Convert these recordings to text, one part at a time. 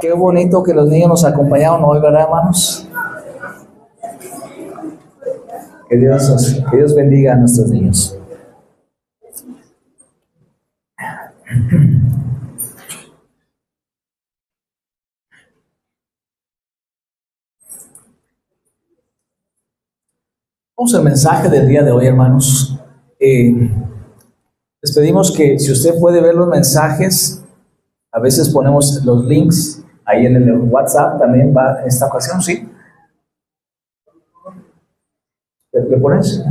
Qué bonito que los niños nos acompañaron hoy, ¿verdad, hermanos? Que Dios bendiga a nuestros niños. Vamos al mensaje del día de hoy, hermanos. Les pedimos que si usted puede ver los mensajes, a veces ponemos los links ahí en el WhatsApp, también va en esta ocasión, ¿sí? ¿Le pones?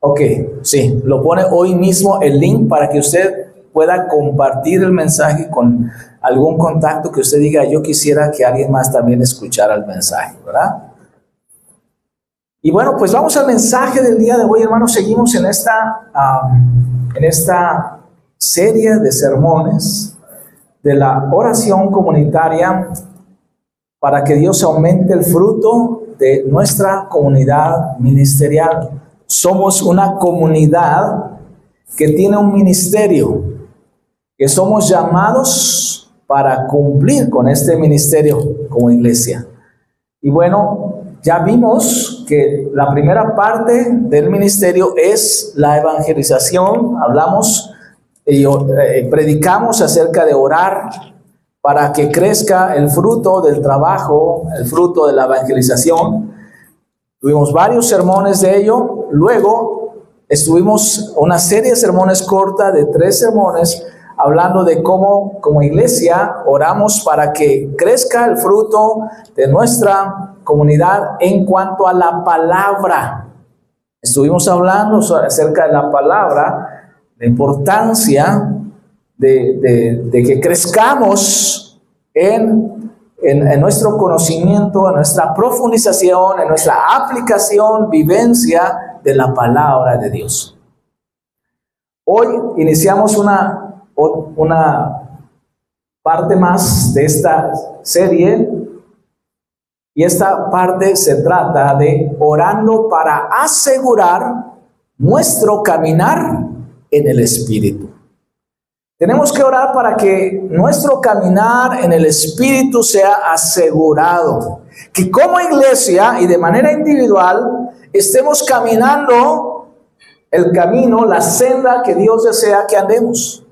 Ok, sí, lo pone hoy mismo el link para que usted pueda compartir el mensaje con algún contacto que usted diga, yo quisiera que alguien más también escuchara el mensaje, ¿verdad? Y bueno, pues vamos al mensaje del día de hoy, hermanos. Seguimos en esta serie de sermones de la oración comunitaria para que Dios aumente el fruto de nuestra comunidad ministerial. Somos una comunidad que tiene un ministerio, que somos llamados para cumplir con este ministerio como iglesia. Y bueno, ya vimos que la primera parte del ministerio es la evangelización. Hablamos y predicamos acerca de orar para que crezca el fruto del trabajo, el fruto de la evangelización. Tuvimos varios sermones de ello. Luego estuvimos una serie de sermones corta de 3 sermones hablando de cómo como iglesia oramos para que crezca el fruto de nuestra comunidad en cuanto a la palabra. Estuvimos hablando acerca de la palabra, la importancia de que crezcamos en nuestro conocimiento, en nuestra profundización, en nuestra aplicación, vivencia de la palabra de Dios. Hoy iniciamos una parte más de esta serie, y esta parte se trata de orando para asegurar nuestro caminar en el Espíritu. Tenemos que orar para que nuestro caminar en el Espíritu sea asegurado. Que como iglesia y de manera individual estemos caminando el camino, la senda que Dios desea que andemos.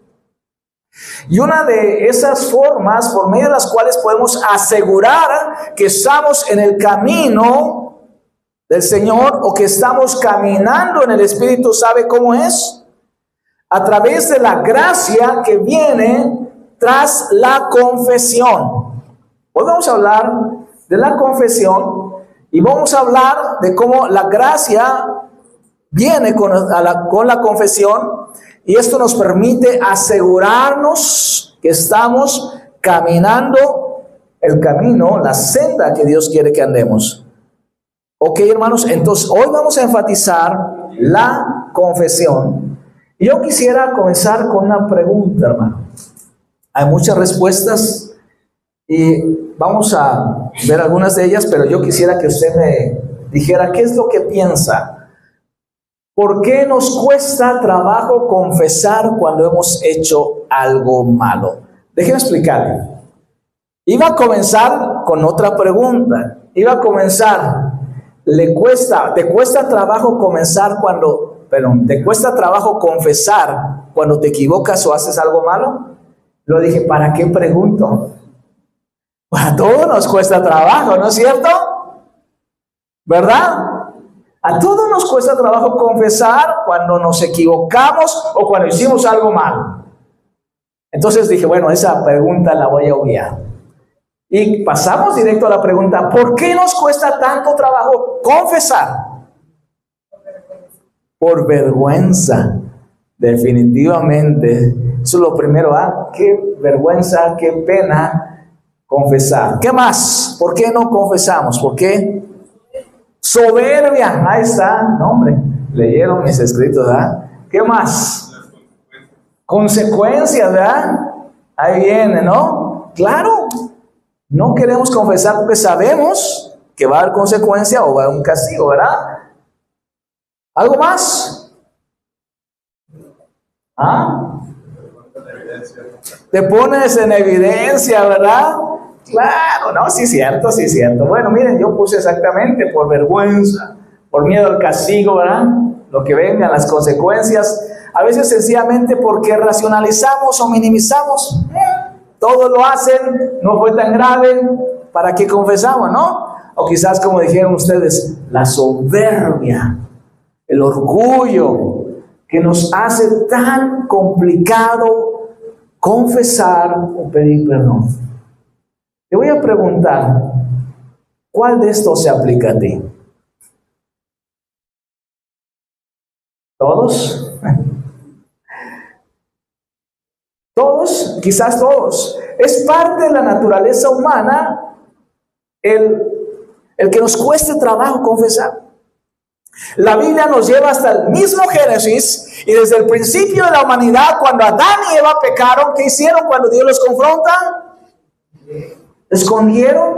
Y una de esas formas por medio de las cuales podemos asegurar que estamos en el camino del Señor o que estamos caminando en el Espíritu, ¿sabe cómo es? A través de la gracia que viene tras la confesión. Hoy vamos a hablar de la confesión y vamos a hablar de cómo la gracia viene con la confesión, y esto nos permite asegurarnos que estamos caminando el camino, la senda que Dios quiere que andemos. Ok, hermanos, entonces hoy vamos a enfatizar la confesión. Y yo quisiera comenzar con una pregunta, hermano. Hay muchas respuestas y vamos a ver algunas de ellas, pero yo quisiera que usted me dijera qué es lo que piensa. ¿Por qué nos cuesta trabajo confesar cuando hemos hecho algo malo? Déjeme explicarle. Iba a comenzar con otra pregunta. ¿te cuesta trabajo te cuesta trabajo confesar cuando te equivocas o haces algo malo? Lo dije, ¿para qué pregunto? A todos nos cuesta trabajo, ¿no es cierto? ¿Verdad? A todos nos cuesta trabajo confesar cuando nos equivocamos o cuando hicimos algo malo. Entonces dije, bueno, esa pregunta la voy a obviar. Y pasamos directo a la pregunta, ¿por qué nos cuesta tanto trabajo confesar? Por vergüenza, definitivamente. Eso es lo primero, qué vergüenza, qué pena confesar. ¿Qué más? ¿Por qué no confesamos? ¿Por qué? Soberbia, ahí está, no hombre, leyeron mis escritos, ¿verdad? ¿Qué más? Consecuencias, ¿verdad? Ahí viene, ¿no? Claro, no queremos confesar porque sabemos que va a haber consecuencia o va a haber un castigo, ¿verdad? ¿Algo más? Te pones en evidencia, ¿verdad? Claro, no, sí, cierto, sí, cierto. Bueno, miren, yo puse exactamente por vergüenza, por miedo al castigo, ¿verdad? Lo que vengan, las consecuencias. A veces sencillamente porque racionalizamos o minimizamos. Todos lo hacen, no fue tan grave, ¿para qué confesamos, no? O quizás, como dijeron ustedes, la soberbia, el orgullo, que nos hace tan complicado confesar o pedir perdón. Te voy a preguntar, ¿cuál de estos se aplica a ti? ¿Todos? ¿Todos? Quizás todos. Es parte de la naturaleza humana el que nos cueste trabajo confesar. La Biblia nos lleva hasta el mismo Génesis y desde el principio de la humanidad, cuando Adán y Eva pecaron, ¿qué hicieron cuando Dios los confronta? Escondieron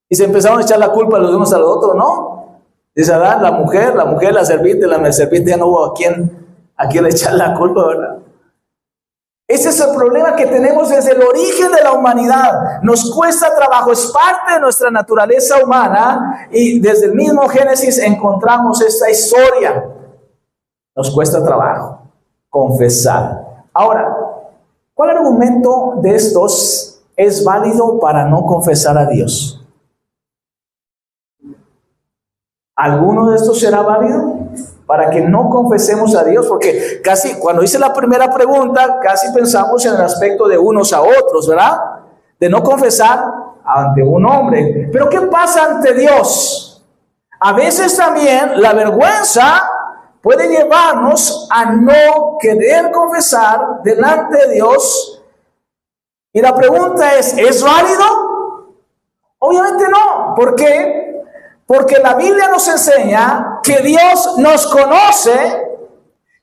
y se empezaron a echar la culpa los unos a los otros, ¿no? Dice Adán, la mujer, la serpiente ya no hubo a quién le echar la culpa, ¿verdad? Ese es el problema que tenemos desde el origen de la humanidad. Nos cuesta trabajo, es parte de nuestra naturaleza humana y desde el mismo Génesis encontramos esta historia. Nos cuesta trabajo confesar. Ahora, ¿cuál argumento de estos es válido para no confesar a Dios? ¿Alguno de estos será válido para que no confesemos a Dios? Porque casi cuando hice la primera pregunta, casi pensamos en el aspecto de unos a otros, ¿verdad? De no confesar ante un hombre. Pero ¿qué pasa ante Dios? A veces también la vergüenza puede llevarnos a no querer confesar delante de Dios. Y la pregunta ¿es válido? Obviamente no. ¿Por qué? Porque la Biblia nos enseña que Dios nos conoce,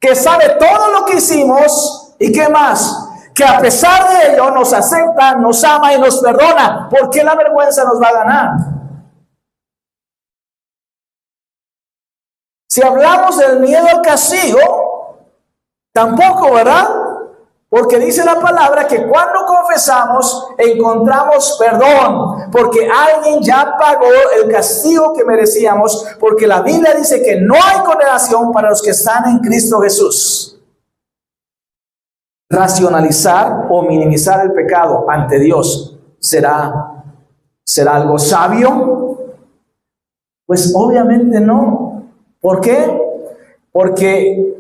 que sabe todo lo que hicimos y ¿qué más? Que a pesar de ello nos acepta, nos ama y nos perdona. ¿Por qué la vergüenza nos va a ganar? Si hablamos del miedo al castigo, tampoco, ¿verdad? Porque dice la palabra que cuando confesamos encontramos perdón, porque alguien ya pagó el castigo que merecíamos, porque la Biblia dice que no hay condenación para los que están en Cristo Jesús. Racionalizar o minimizar el pecado ante Dios ¿será algo sabio? Pues obviamente no. ¿Por qué? Porque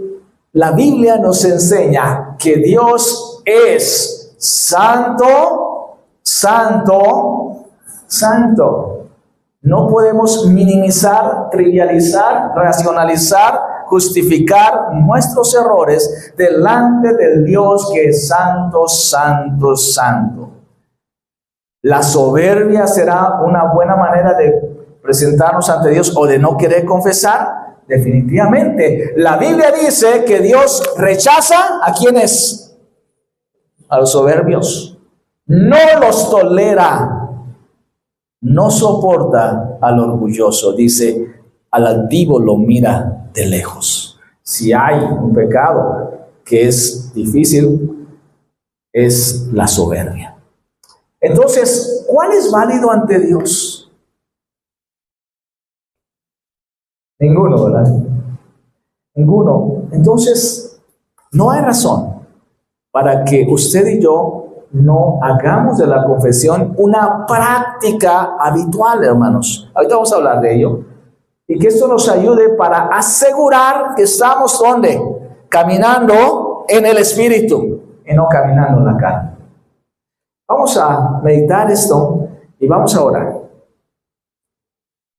la Biblia nos enseña que Dios es santo, santo, santo. No podemos minimizar, trivializar, racionalizar, justificar nuestros errores delante del Dios que es santo, santo, santo. La soberbia será una buena manera de presentarnos ante Dios o de no querer confesar. Definitivamente, la Biblia dice que Dios rechaza ¿a quiénes? A los soberbios. No los tolera. No soporta al orgulloso. Dice, al altivo lo mira de lejos. Si hay un pecado que es difícil, es la soberbia. Entonces, ¿cuál es válido ante Dios? Ninguno, ¿verdad? Ninguno. Entonces, no hay razón para que usted y yo no hagamos de la confesión una práctica habitual, hermanos. Ahorita vamos a hablar de ello. Y que esto nos ayude para asegurar que estamos, ¿dónde? Caminando en el Espíritu y no caminando en la carne. Vamos a meditar esto y vamos a orar.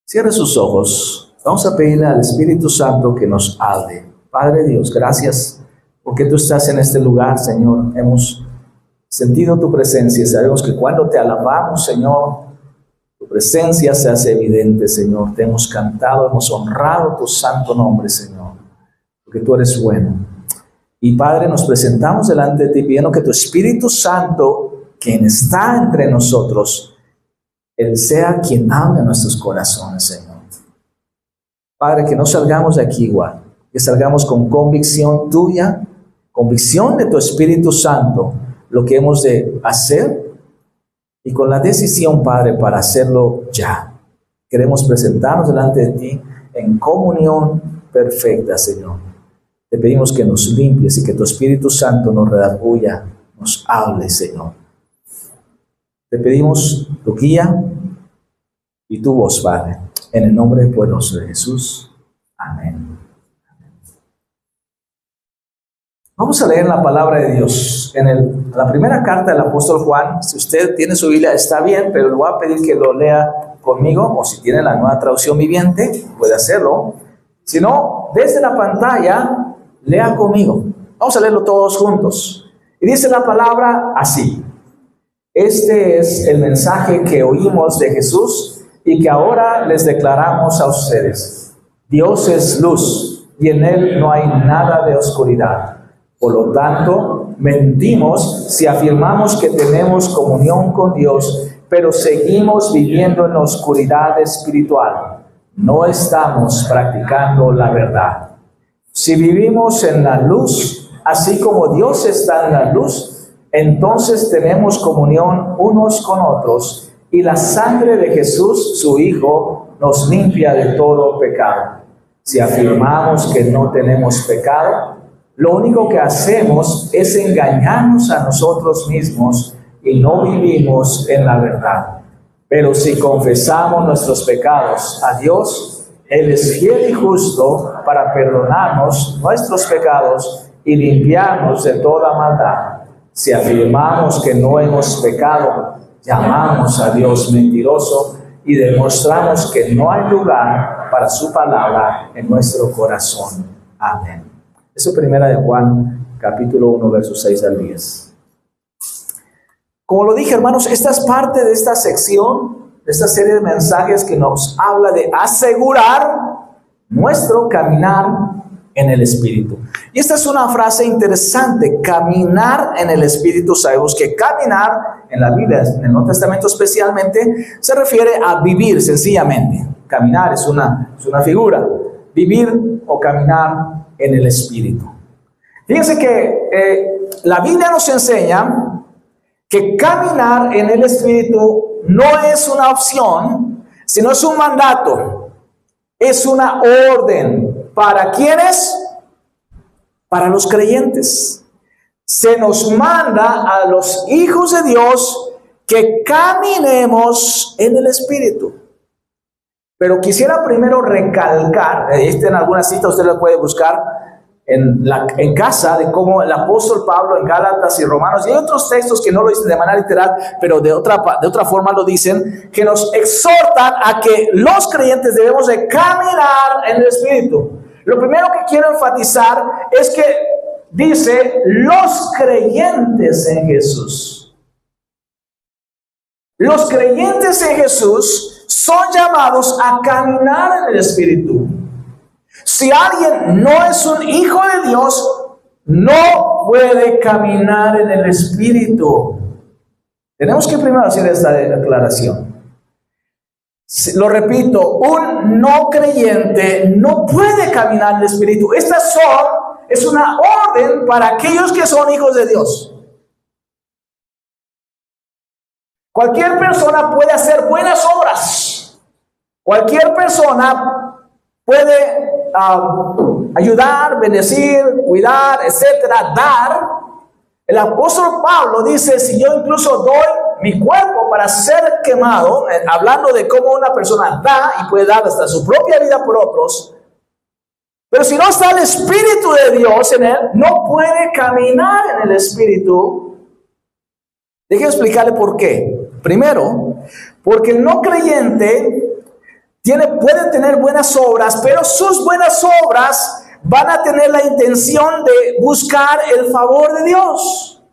Cierre sus ojos. Vamos a pedirle al Espíritu Santo que nos hable. Padre Dios, gracias porque tú estás en este lugar, Señor. Hemos sentido tu presencia. Sabemos que cuando te alabamos, Señor, tu presencia se hace evidente, Señor. Te hemos cantado, hemos honrado tu santo nombre, Señor, porque tú eres bueno. Y Padre, nos presentamos delante de ti pidiendo que tu Espíritu Santo, quien está entre nosotros, Él sea quien hable a nuestros corazones, Señor. Padre, que no salgamos de aquí igual, que salgamos con convicción tuya convicción de tu Espíritu Santo, lo que hemos de hacer y con la decisión, Padre, para hacerlo ya. Queremos presentarnos delante de ti en comunión perfecta, Señor. Te pedimos que nos limpies y que tu Espíritu Santo nos redarguya, nos hable, Señor. Te pedimos tu guía y tu voz, Padre, en el nombre poderoso de Jesús. Amén. Vamos a leer la palabra de Dios en la primera carta del apóstol Juan. Si usted tiene su Biblia, está bien, pero le voy a pedir que lo lea conmigo, o si tiene la Nueva Traducción Viviente, puede hacerlo. Si no, desde la pantalla, lea conmigo. Vamos a leerlo todos juntos. Y dice la palabra así: este es el mensaje que oímos de Jesús y que ahora les declaramos a ustedes. Dios es luz y en Él no hay nada de oscuridad. Por lo tanto, mentimos si afirmamos que tenemos comunión con Dios, pero seguimos viviendo en la oscuridad espiritual. No estamos practicando la verdad. Si vivimos en la luz, así como Dios está en la luz, entonces tenemos comunión unos con otros, y la sangre de Jesús, su Hijo, nos limpia de todo pecado. Si afirmamos que no tenemos pecado, lo único que hacemos es engañarnos a nosotros mismos y no vivimos en la verdad. Pero si confesamos nuestros pecados a Dios, Él es fiel y justo para perdonarnos nuestros pecados y limpiarnos de toda maldad. Si afirmamos que no hemos pecado, llamamos a Dios mentiroso y demostramos que no hay lugar para su palabra en nuestro corazón. Amén. Eso es primera de Juan, capítulo 1, versos 6 al 10. Como lo dije, hermanos, esta es parte de esta sección, de esta serie de mensajes que nos habla de asegurar nuestro caminar en el Espíritu. Y esta es una frase interesante: caminar en el Espíritu. Sabemos que caminar en la Biblia, en el Nuevo Testamento especialmente, se refiere a vivir sencillamente. Caminar es una figura. Vivir o caminar en el Espíritu. Fíjense que la Biblia nos enseña que caminar en el Espíritu no es una opción, sino es un mandato. Es una orden. ¿Para quiénes? Para los creyentes. Se nos manda a los hijos de Dios que caminemos en el Espíritu. Pero quisiera primero recalcar, en algunas citas usted lo puede buscar en casa, de cómo el apóstol Pablo en Gálatas y Romanos, y hay otros textos que no lo dicen de manera literal, pero de otra forma lo dicen, que nos exhortan a que los creyentes debemos de caminar en el Espíritu. Lo primero que quiero enfatizar es que dice los creyentes en Jesús. Los creyentes en Jesús son llamados a caminar en el Espíritu. Si alguien no es un hijo de Dios, no puede caminar en el Espíritu. Tenemos que primero hacer esta declaración. Lo repito, un no creyente no puede caminar en el Espíritu. Es una orden para aquellos que son hijos de Dios. Cualquier persona puede hacer buenas obras. Cualquier persona puede ayudar, bendecir, cuidar, etcétera, dar. El apóstol Pablo dice: si yo incluso doy mi cuerpo para ser quemado, hablando de cómo una persona da y puede dar hasta su propia vida por otros, pero si no está el Espíritu de Dios en él, no puede caminar en el Espíritu. Déjeme explicarle por qué. Primero, porque el no creyente puede tener buenas obras, pero sus buenas obras van a tener la intención de buscar el favor de Dios.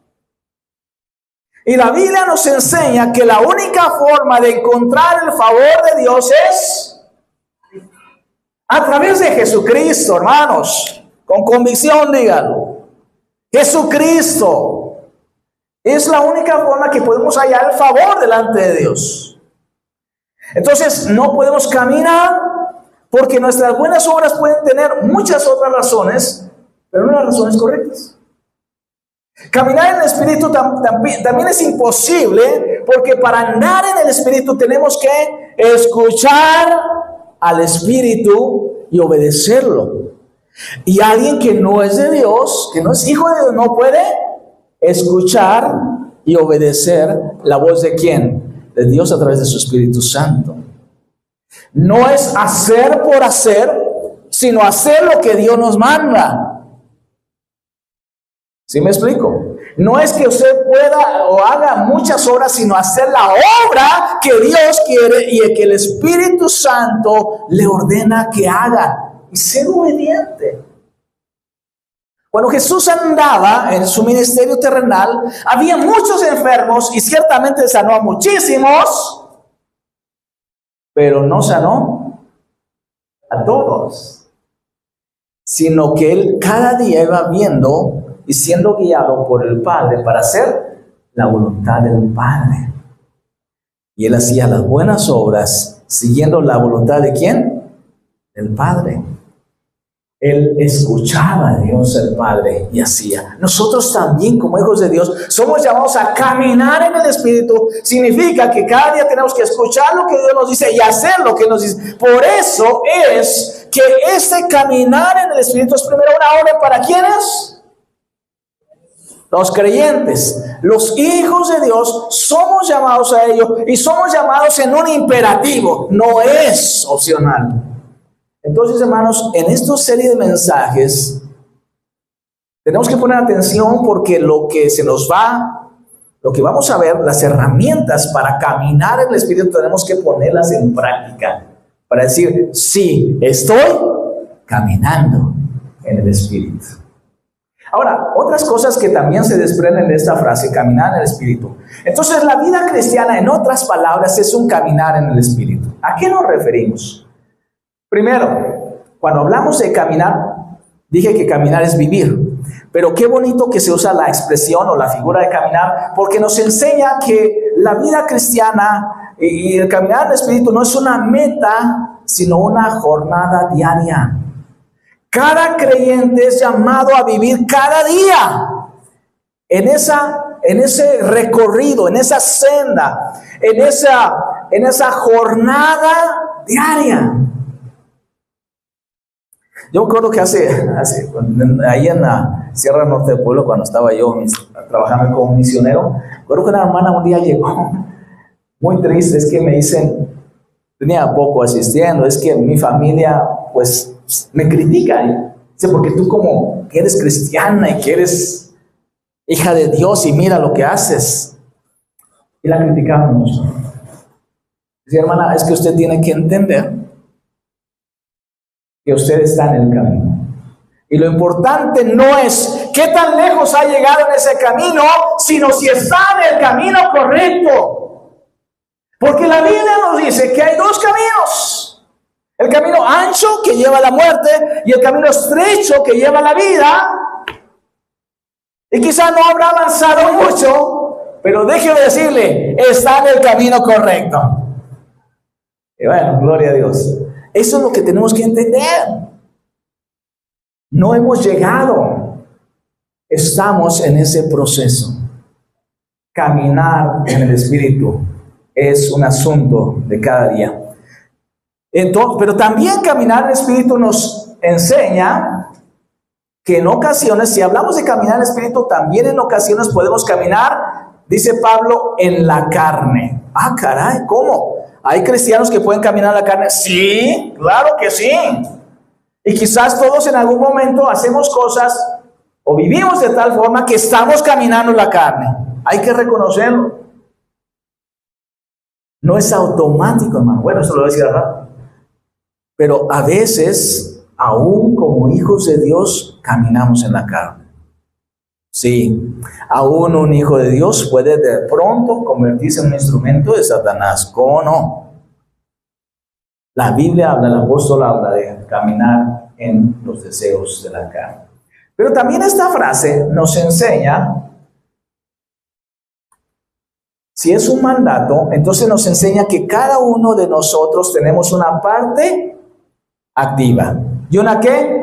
Y la Biblia nos enseña que la única forma de encontrar el favor de Dios es a través de Jesucristo, hermanos. Con convicción, díganlo. Jesucristo es la única forma que podemos hallar el favor delante de Dios. Entonces, no podemos caminar porque nuestras buenas obras pueden tener muchas otras razones, pero no las razones correctas. Caminar en el Espíritu también es imposible, porque para andar en el Espíritu tenemos que escuchar al Espíritu y obedecerlo. Y alguien que no es de Dios, que no es hijo de Dios, no puede escuchar y obedecer la voz de ¿quién? De Dios a través de su Espíritu Santo. No es hacer por hacer, sino hacer lo que Dios nos manda. ¿Sí me explico? No es que usted pueda o haga muchas obras, sino hacer la obra que Dios quiere y que el Espíritu Santo le ordena que haga. Y ser obediente. Cuando Jesús andaba en su ministerio terrenal, había muchos enfermos y ciertamente sanó a muchísimos, pero no sanó a todos, sino que él cada día iba viendo y siendo guiado por el Padre para hacer la voluntad del Padre. Y él hacía las buenas obras siguiendo la voluntad de ¿quién? Del Padre. Él escuchaba a Dios el Padre y hacía. Nosotros también, como hijos de Dios, somos llamados a caminar en el Espíritu. Significa que cada día tenemos que escuchar lo que Dios nos dice y hacer lo que nos dice. Por eso es que este caminar en el Espíritu es primero una orden para ¿quiénes? Los creyentes, los hijos de Dios, somos llamados a ello y somos llamados en un imperativo, no es opcional. Entonces, hermanos, en esta serie de mensajes tenemos que poner atención porque lo que vamos a ver, las herramientas para caminar en el Espíritu, tenemos que ponerlas en práctica para decir, sí, estoy caminando en el Espíritu. Ahora, otras cosas que también se desprenden de esta frase, caminar en el Espíritu. Entonces, la vida cristiana, en otras palabras, es un caminar en el Espíritu. ¿A qué nos referimos? Primero, cuando hablamos de caminar, dije que caminar es vivir. Pero qué bonito que se usa la expresión o la figura de caminar, porque nos enseña que la vida cristiana y el caminar en el Espíritu no es una meta, sino una jornada diaria. Cada creyente es llamado a vivir cada día en ese recorrido, en esa senda, en esa jornada diaria. Yo me acuerdo que ahí en la Sierra Norte del Pueblo, cuando estaba yo trabajando como misionero, recuerdo que una hermana un día llegó muy triste. Es que me dicen, tenía poco asistiendo, es que mi familia pues me critica. Dice, porque tú como que eres cristiana y que eres hija de Dios y mira lo que haces. Y la criticaban mucho. Dice, hermana, es que usted tiene que entender que usted está en el camino. Y lo importante no es qué tan lejos ha llegado en ese camino, sino si está en el camino correcto. Porque la Biblia nos dice que hay dos caminos. El camino ancho que lleva a la muerte y el camino estrecho que lleva a la vida. Y quizá no habrá avanzado mucho, pero déjeme decirle, está en el camino correcto. Y bueno, gloria a Dios. Eso es lo que tenemos que entender. No hemos llegado. Estamos en ese proceso. Caminar en el Espíritu es un asunto de cada día. Entonces, pero también caminar en el Espíritu nos enseña que en ocasiones, si hablamos de caminar en el Espíritu, también en ocasiones podemos caminar, dice Pablo, en la carne. Ah, caray, ¿cómo? ¿Hay cristianos que pueden caminar en la carne? Sí, claro que sí. Y quizás todos en algún momento hacemos cosas o vivimos de tal forma que estamos caminando en la carne. Hay que reconocerlo. No es automático, hermano. Bueno, eso lo voy a decir ahora. Pero a veces, aún como hijos de Dios, caminamos en la carne. Sí, aún un hijo de Dios puede de pronto convertirse en un instrumento de Satanás. ¿Cómo no? La Biblia habla, el apóstol habla de caminar en los deseos de la carne. Pero también esta frase nos enseña, si es un mandato, entonces nos enseña que cada uno de nosotros tenemos una parte activa. ¿Y una qué?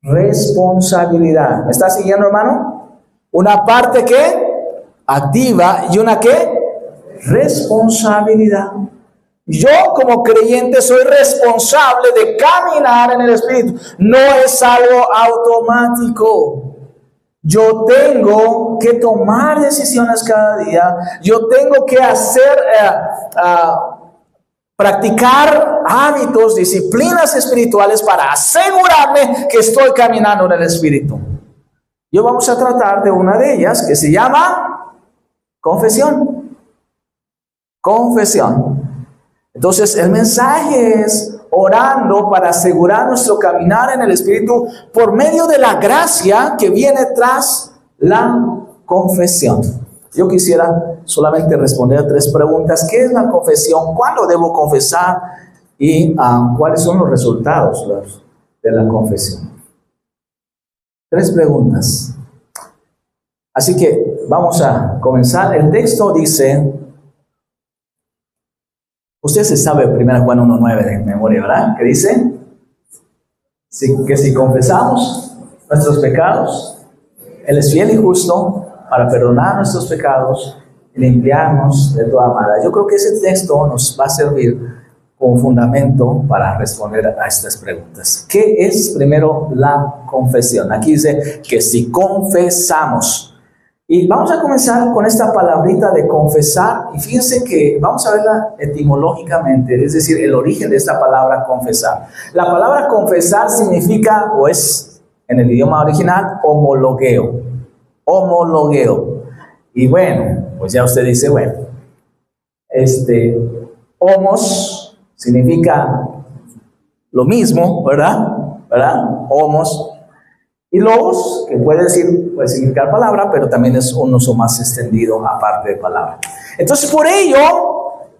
Responsabilidad. ¿Me está siguiendo, hermano? Una parte que activa y una que responsabilidad. Yo como creyente soy responsable de caminar en el Espíritu. No es algo automático. Yo tengo que tomar decisiones cada día. Yo tengo que practicar hábitos, disciplinas espirituales para asegurarme que estoy caminando en el Espíritu. Y hoy vamos a tratar de una de ellas que se llama confesión. Confesión. Entonces el mensaje es orando para asegurar nuestro caminar en el Espíritu por medio de la gracia que viene tras la confesión. Yo quisiera solamente responder a 3 preguntas. ¿Qué es la confesión? ¿Cuándo debo confesar? Y ¿cuáles son los resultados de la confesión? 3 preguntas. Así que vamos a comenzar. El texto dice, usted se sabe 1 Juan 1:9 de memoria, ¿verdad? ¿Qué dice? Que si confesamos nuestros pecados, Él es fiel y justo para perdonar nuestros pecados y limpiarnos de toda maldad. Yo creo que ese texto nos va a servir como fundamento para responder a estas preguntas. ¿Qué es primero la confesión? Aquí dice que si confesamos. Y vamos a comenzar con esta palabrita de confesar. Y fíjense que vamos a verla etimológicamente, es decir, el origen de esta palabra confesar. La palabra confesar significa, o es en el idioma original, homologueo. Homologueo. Y bueno, pues ya usted dice, bueno, homos significa lo mismo, ¿verdad? Homos. Y logos, que puede significar palabra, pero también es un uso más extendido aparte de palabra. Entonces, por ello,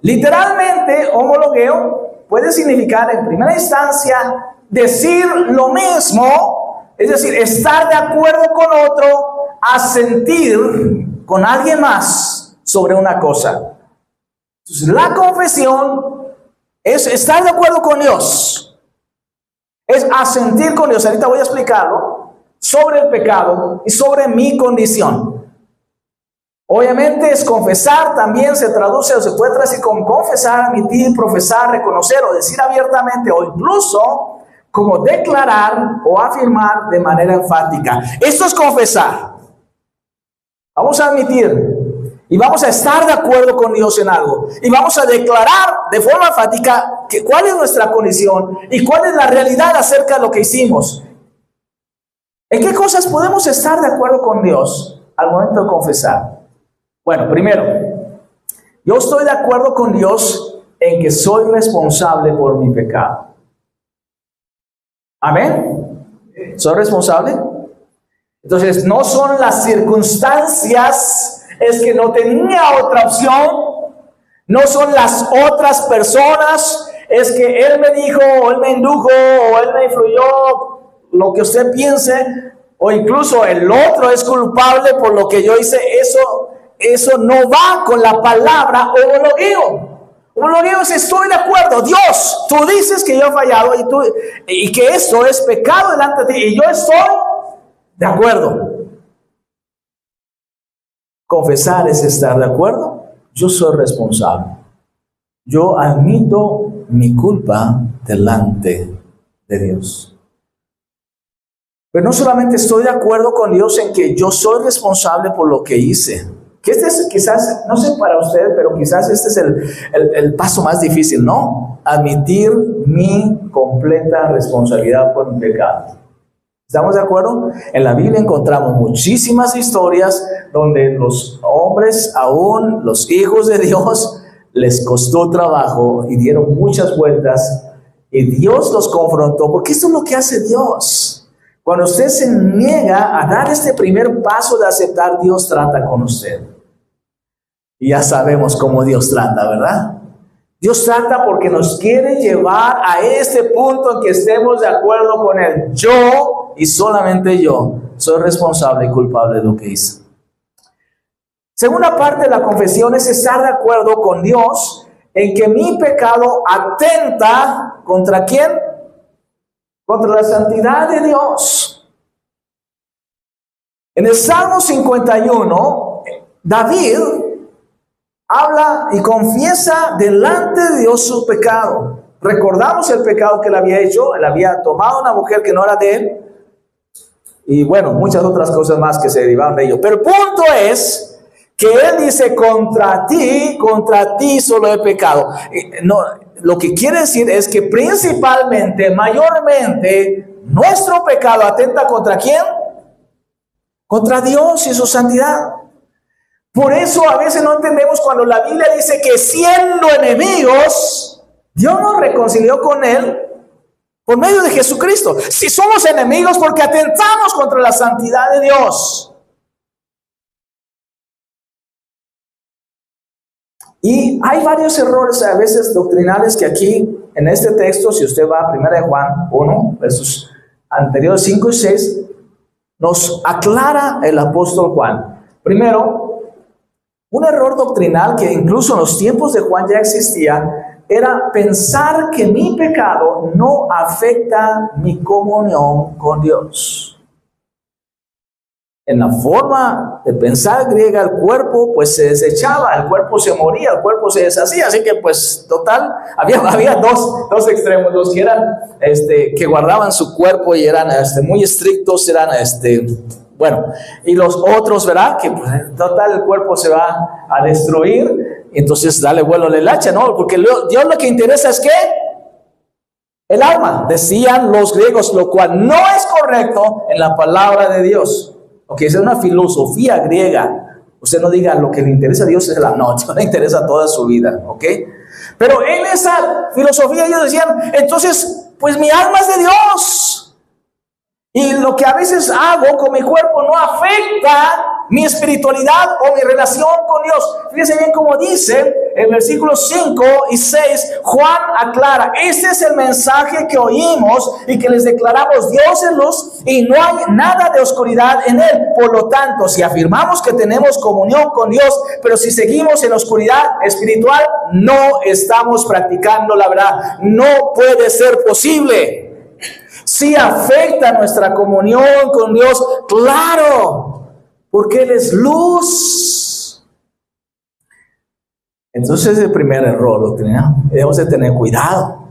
literalmente, homologueo puede significar en primera instancia decir lo mismo, es decir, estar de acuerdo con otro, asentir con alguien más sobre una cosa. Entonces, la confesión es estar de acuerdo con Dios, es asentir con Dios. Ahorita voy a explicarlo. Sobre el pecado y sobre mi condición. Obviamente es confesar, también se traduce o se puede traducir como confesar, admitir, profesar, reconocer o decir abiertamente o incluso como declarar o afirmar de manera enfática. Esto es confesar. Vamos a admitir y vamos a estar de acuerdo con Dios en algo y vamos a declarar de forma enfática cuál es nuestra condición y cuál es la realidad acerca de lo que hicimos. ¿En qué cosas podemos estar de acuerdo con Dios al momento de confesar? Bueno, primero, yo estoy de acuerdo con Dios en que soy responsable por mi pecado. ¿Amén? ¿Soy responsable? Entonces, no son las circunstancias, es que no tenía otra opción. No son las otras personas, es que Él me dijo, o Él me indujo, o Él me influyó. Lo que usted piense, o incluso el otro es culpable por lo que yo hice, eso no va con la palabra homologueo. Homologueo es estoy de acuerdo. Dios, tú dices que yo he fallado y que esto es pecado delante de ti y yo estoy de acuerdo. Confesar es estar de acuerdo. Yo soy responsable. Yo admito mi culpa delante de Dios. Pero no solamente estoy de acuerdo con Dios en que yo soy responsable por lo que hice. Que este es quizás, no sé para ustedes, pero quizás este es el paso más difícil, ¿no? Admitir mi completa responsabilidad por mi pecado. ¿Estamos de acuerdo? En la Biblia encontramos muchísimas historias donde los hombres, aún los hijos de Dios, les costó trabajo y dieron muchas vueltas y Dios los confrontó, porque esto es lo que hace Dios. Cuando usted se niega a dar este primer paso de aceptar, Dios trata con usted. Y ya sabemos cómo Dios trata, ¿verdad? Dios trata porque nos quiere llevar a este punto en que estemos de acuerdo con Él. Yo, y solamente yo, soy responsable y culpable de lo que hice. Segunda parte de la confesión es estar de acuerdo con Dios en que mi pecado atenta ¿contra quién? Contra la santidad de Dios. En el Salmo 51, David habla y confiesa delante de Dios su pecado. Recordamos el pecado que él había hecho. Él había tomado una mujer que no era de él. Y bueno, muchas otras cosas más que se derivaron de ello. Pero el punto es que él dice, contra ti solo he pecado. No, lo que quiere decir es que principalmente, mayormente, nuestro pecado atenta ¿contra quién? Contra Dios y su santidad. Por eso a veces no entendemos cuando la Biblia dice que siendo enemigos, Dios nos reconcilió con Él por medio de Jesucristo. Si somos enemigos porque atentamos contra la santidad de Dios. Y hay varios errores a veces doctrinales que aquí en este texto, si usted va a 1 de Juan 1, versos anteriores 5 y 6, nos aclara el apóstol Juan. Primero, un error doctrinal que incluso en los tiempos de Juan ya existía, era pensar que mi pecado no afecta mi comunión con Dios. En la forma de pensar griega, el cuerpo pues se desechaba, el cuerpo se moría, el cuerpo se deshacía, así que pues total, había dos extremos, los que eran, que guardaban su cuerpo y eran muy estrictos, eran bueno, y los otros, ¿verdad? Que pues, total el cuerpo se va a destruir, entonces dale vuelo a la hilacha, ¿no? Porque Dios lo que interesa es ¿qué? El alma, decían los griegos, lo cual no es correcto en la palabra de Dios. Ok, esa es una filosofía griega. Usted no diga lo que le interesa a Dios es el alma, no, Dios le interesa toda su vida, ¿ok? Pero en esa filosofía ellos decían, entonces, pues mi alma es de Dios. Y lo que a veces hago con mi cuerpo no afecta mi espiritualidad o mi relación con Dios. Fíjense bien cómo dice en versículos 5 y 6, Juan aclara, este es el mensaje que oímos y que les declaramos, Dios es luz y no hay nada de oscuridad en él. Por lo tanto, si afirmamos que tenemos comunión con Dios, pero si seguimos en oscuridad espiritual, no estamos practicando la verdad. No puede ser posible. Sí afecta nuestra comunión con Dios, claro, porque Él es luz. Entonces el primer error doctrinal, debemos de tener cuidado.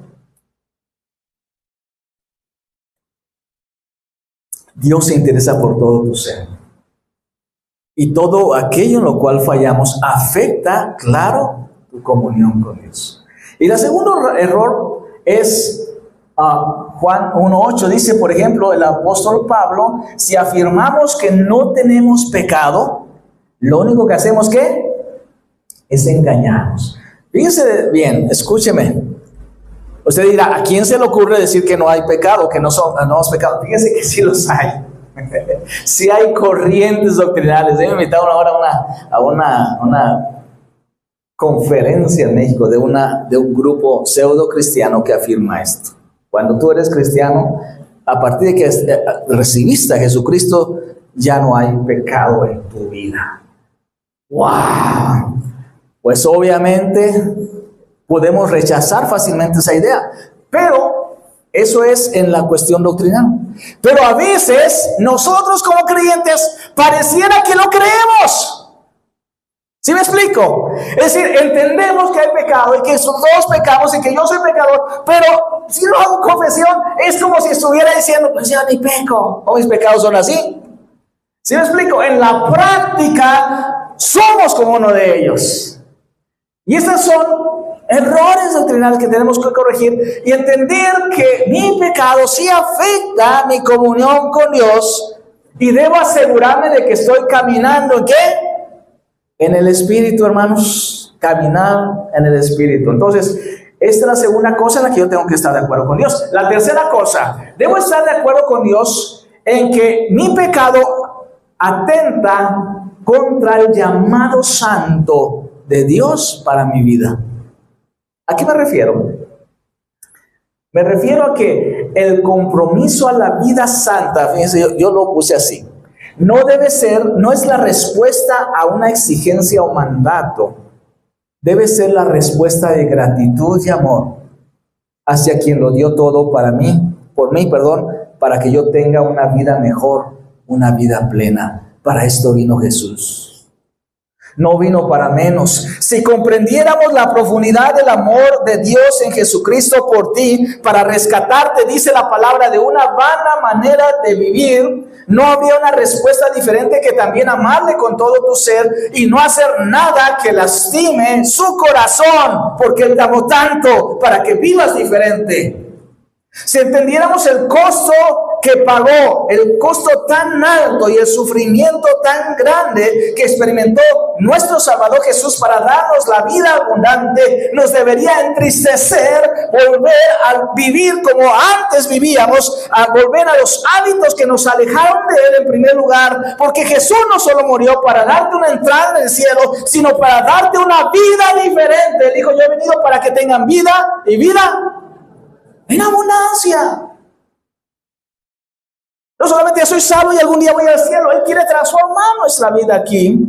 Dios se interesa por todo tu ser. Y todo aquello en lo cual fallamos afecta, claro, tu comunión con Dios. Y el segundo error es Juan 1.8 dice, por ejemplo, el apóstol Pablo, si afirmamos que no tenemos pecado, lo único que hacemos, ¿qué? Es engañarnos. Fíjense bien, escúcheme. Usted dirá, ¿a quién se le ocurre decir que no hay pecado, que no es pecado? Fíjense que sí los hay. Sí hay corrientes doctrinales. Me invitaron ahora a una conferencia en México de un grupo pseudo cristiano que afirma esto. Cuando tú eres cristiano, a partir de que recibiste a Jesucristo, ya no hay pecado en tu vida. ¡Wow! Pues obviamente podemos rechazar fácilmente esa idea, pero eso es en la cuestión doctrinal. Pero a veces nosotros como creyentes pareciera que lo creemos. ¿Sí me explico? Es decir, entendemos que hay pecado y que todos pecamos y que yo soy pecador, pero si no hago confesión, es como si estuviera diciendo, pues yo ni peco, o mis pecados son así. ¿Sí me explico? En la práctica, somos como uno de ellos. Y estos son errores doctrinales que tenemos que corregir y entender que mi pecado sí afecta mi comunión con Dios y debo asegurarme de que estoy caminando ¿en qué? En el Espíritu, hermanos, caminar en el Espíritu. Entonces, esta es la segunda cosa en la que yo tengo que estar de acuerdo con Dios. La tercera cosa, debo estar de acuerdo con Dios en que mi pecado atenta contra el llamado santo de Dios para mi vida. ¿A qué me refiero? Me refiero a que el compromiso a la vida santa, fíjense, yo lo puse así. No es la respuesta a una exigencia o mandato. Debe ser la respuesta de gratitud y amor hacia quien lo dio todo para mí, para que yo tenga una vida mejor, una vida plena, Para esto vino Jesús. No vino para menos. Si comprendiéramos la profundidad del amor de Dios en Jesucristo por ti, para rescatarte, dice la palabra, de una vana manera de vivir, no habría una respuesta diferente que también amarle con todo tu ser y no hacer nada que lastime su corazón, porque Él te amó tanto para que vivas diferente. Si entendiéramos el costo que pagó, el costo tan alto y el sufrimiento tan grande que experimentó nuestro Salvador Jesús para darnos la vida abundante, nos debería entristecer volver a vivir como antes vivíamos, a volver a los hábitos que nos alejaron de Él en primer lugar, porque Jesús no solo murió para darte una entrada en el cielo, sino para darte una vida diferente. Él dijo: yo he venido para que tengan vida y vida en abundancia. No solamente soy salvo y algún día voy al cielo. Él quiere transformar nuestra vida aquí.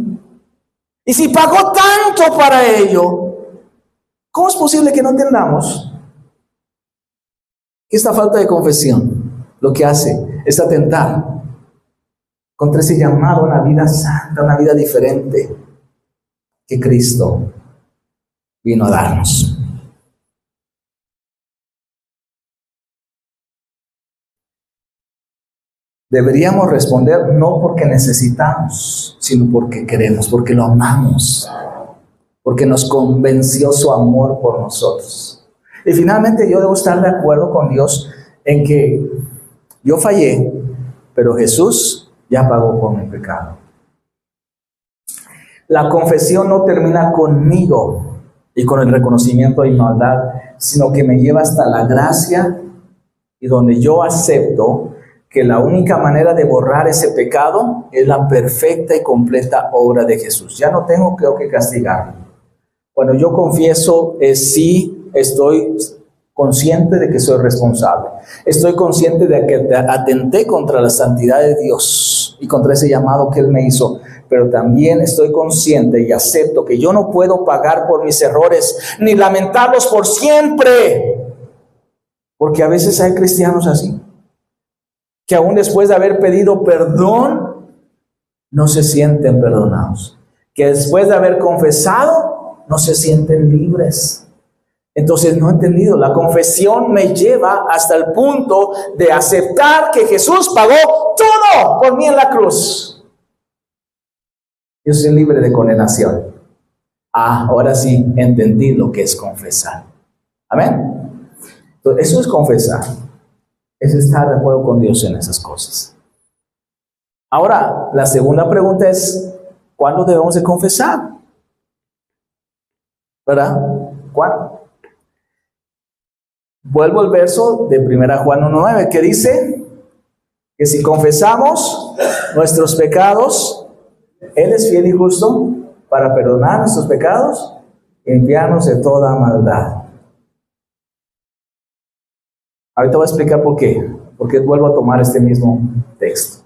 Y si pagó tanto para ello, ¿cómo es posible que no entendamos que esta falta de confesión lo que hace es atentar contra ese llamado a una vida santa, una vida diferente que Cristo vino a darnos? Deberíamos responder no porque necesitamos, sino porque queremos, porque lo amamos, porque nos convenció su amor por nosotros. Y finalmente yo debo estar de acuerdo con Dios en que yo fallé, pero Jesús ya pagó por mi pecado. La confesión no termina conmigo y con el reconocimiento de mi maldad, sino que me lleva hasta la gracia y donde yo acepto que la única manera de borrar ese pecado es la perfecta y completa obra de Jesús. Ya no tengo que castigarlo. Cuando yo confieso, sí estoy consciente de que soy responsable. Estoy consciente de que atenté contra la santidad de Dios y contra ese llamado que Él me hizo. Pero también estoy consciente y acepto que yo no puedo pagar por mis errores ni lamentarlos por siempre. Porque a veces hay cristianos así, que aún después de haber pedido perdón, no se sienten perdonados. Que después de haber confesado, no se sienten libres. Entonces no he entendido. La confesión me lleva hasta el punto de aceptar que Jesús pagó todo por mí en la cruz. Yo soy libre de condenación. Ahora sí entendí lo que es confesar. Amén. Entonces, eso es confesar. Es estar de acuerdo con Dios en esas cosas. Ahora, la segunda pregunta es: ¿cuándo debemos de confesar? ¿Verdad? ¿Cuándo? Vuelvo al verso de 1 Juan 1:9, que dice que si confesamos nuestros pecados, Él es fiel y justo para perdonar nuestros pecados y limpiarnos de toda maldad. Ahorita voy a explicar por qué. Porque vuelvo a tomar este mismo texto.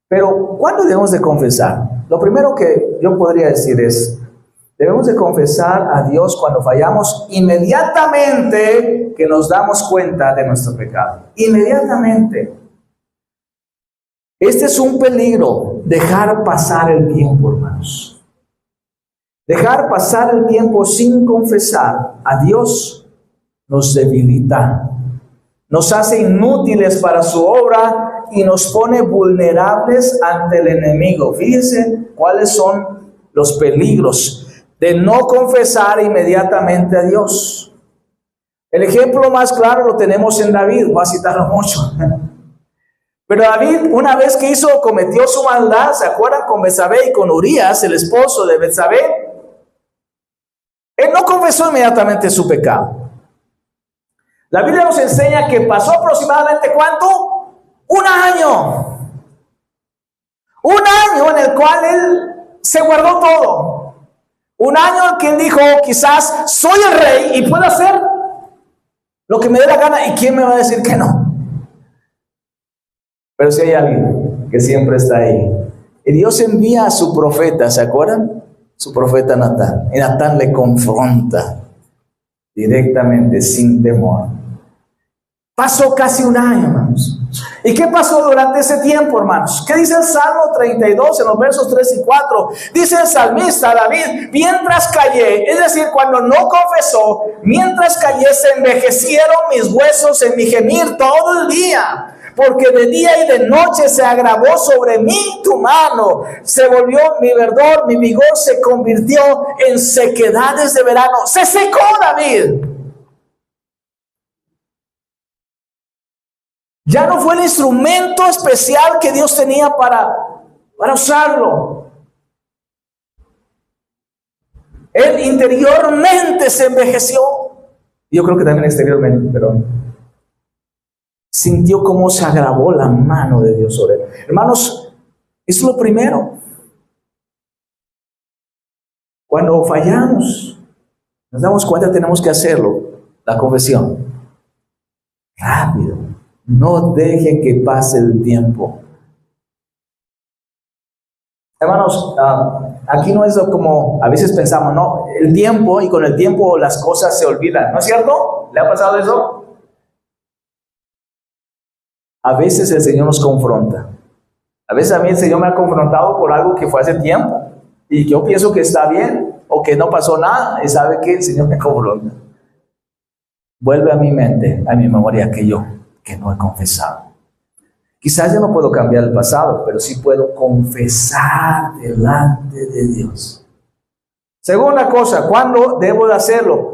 Pero, ¿cuándo debemos de confesar? Lo primero que yo podría decir es: debemos de confesar a Dios cuando fallamos inmediatamente que nos damos cuenta de nuestro pecado. Inmediatamente. Este es un peligro, dejar pasar el tiempo, hermanos. Dejar pasar el tiempo sin confesar a Dios nos debilita. Nos hace inútiles para su obra y nos pone vulnerables ante el enemigo. Fíjense cuáles son los peligros de no confesar inmediatamente a Dios. El ejemplo más claro lo tenemos en David. Voy a citarlo mucho. Pero David, una vez que cometió su maldad, ¿se acuerdan? Con Betsabé y con Urías, el esposo de Betsabé. Él no confesó inmediatamente su pecado. La Biblia nos enseña que pasó aproximadamente ¿cuánto? Un año. Un año en el cual él se guardó todo. Un año en que él dijo: quizás soy el rey y puedo hacer lo que me dé la gana. ¿Y quién me va a decir que no? Pero si hay alguien que siempre está ahí. Y Dios envía a su profeta, ¿se acuerdan? Su profeta Natán. Y Natán le confronta directamente, sin temor. Pasó casi un año, hermanos. ¿Y qué pasó durante ese tiempo, hermanos? ¿Qué dice el Salmo 32 en los versos 3 y 4? Dice el salmista David: mientras callé, es decir, cuando no confesó, mientras callé se envejecieron mis huesos en mi gemir todo el día. Porque de día y de noche se agravó sobre mí tu mano. Se volvió mi verdor, mi vigor se convirtió en sequedades de verano. Se secó David. Ya no fue el instrumento especial que Dios tenía para usarlo. Él interiormente se envejeció. Yo creo que también exteriormente, pero sintió cómo se agravó la mano de Dios sobre él. Hermanos, eso es lo primero. Cuando fallamos, nos damos cuenta, tenemos que hacerlo. La confesión. Rápido. No deje que pase el tiempo. Hermanos, aquí no es como a veces pensamos, no, el tiempo, y con el tiempo las cosas se olvidan. ¿No es cierto? ¿Le ha pasado eso? A veces el Señor nos confronta. A veces a mí el Señor me ha confrontado por algo que fue hace tiempo. Y yo pienso que está bien, o que no pasó nada, y sabe que el Señor me confronta. Vuelve a mi mente, a mi memoria, que no he confesado. Quizás yo no puedo cambiar el pasado, pero sí puedo confesar delante de Dios. Segunda cosa, ¿cuándo debo de hacerlo?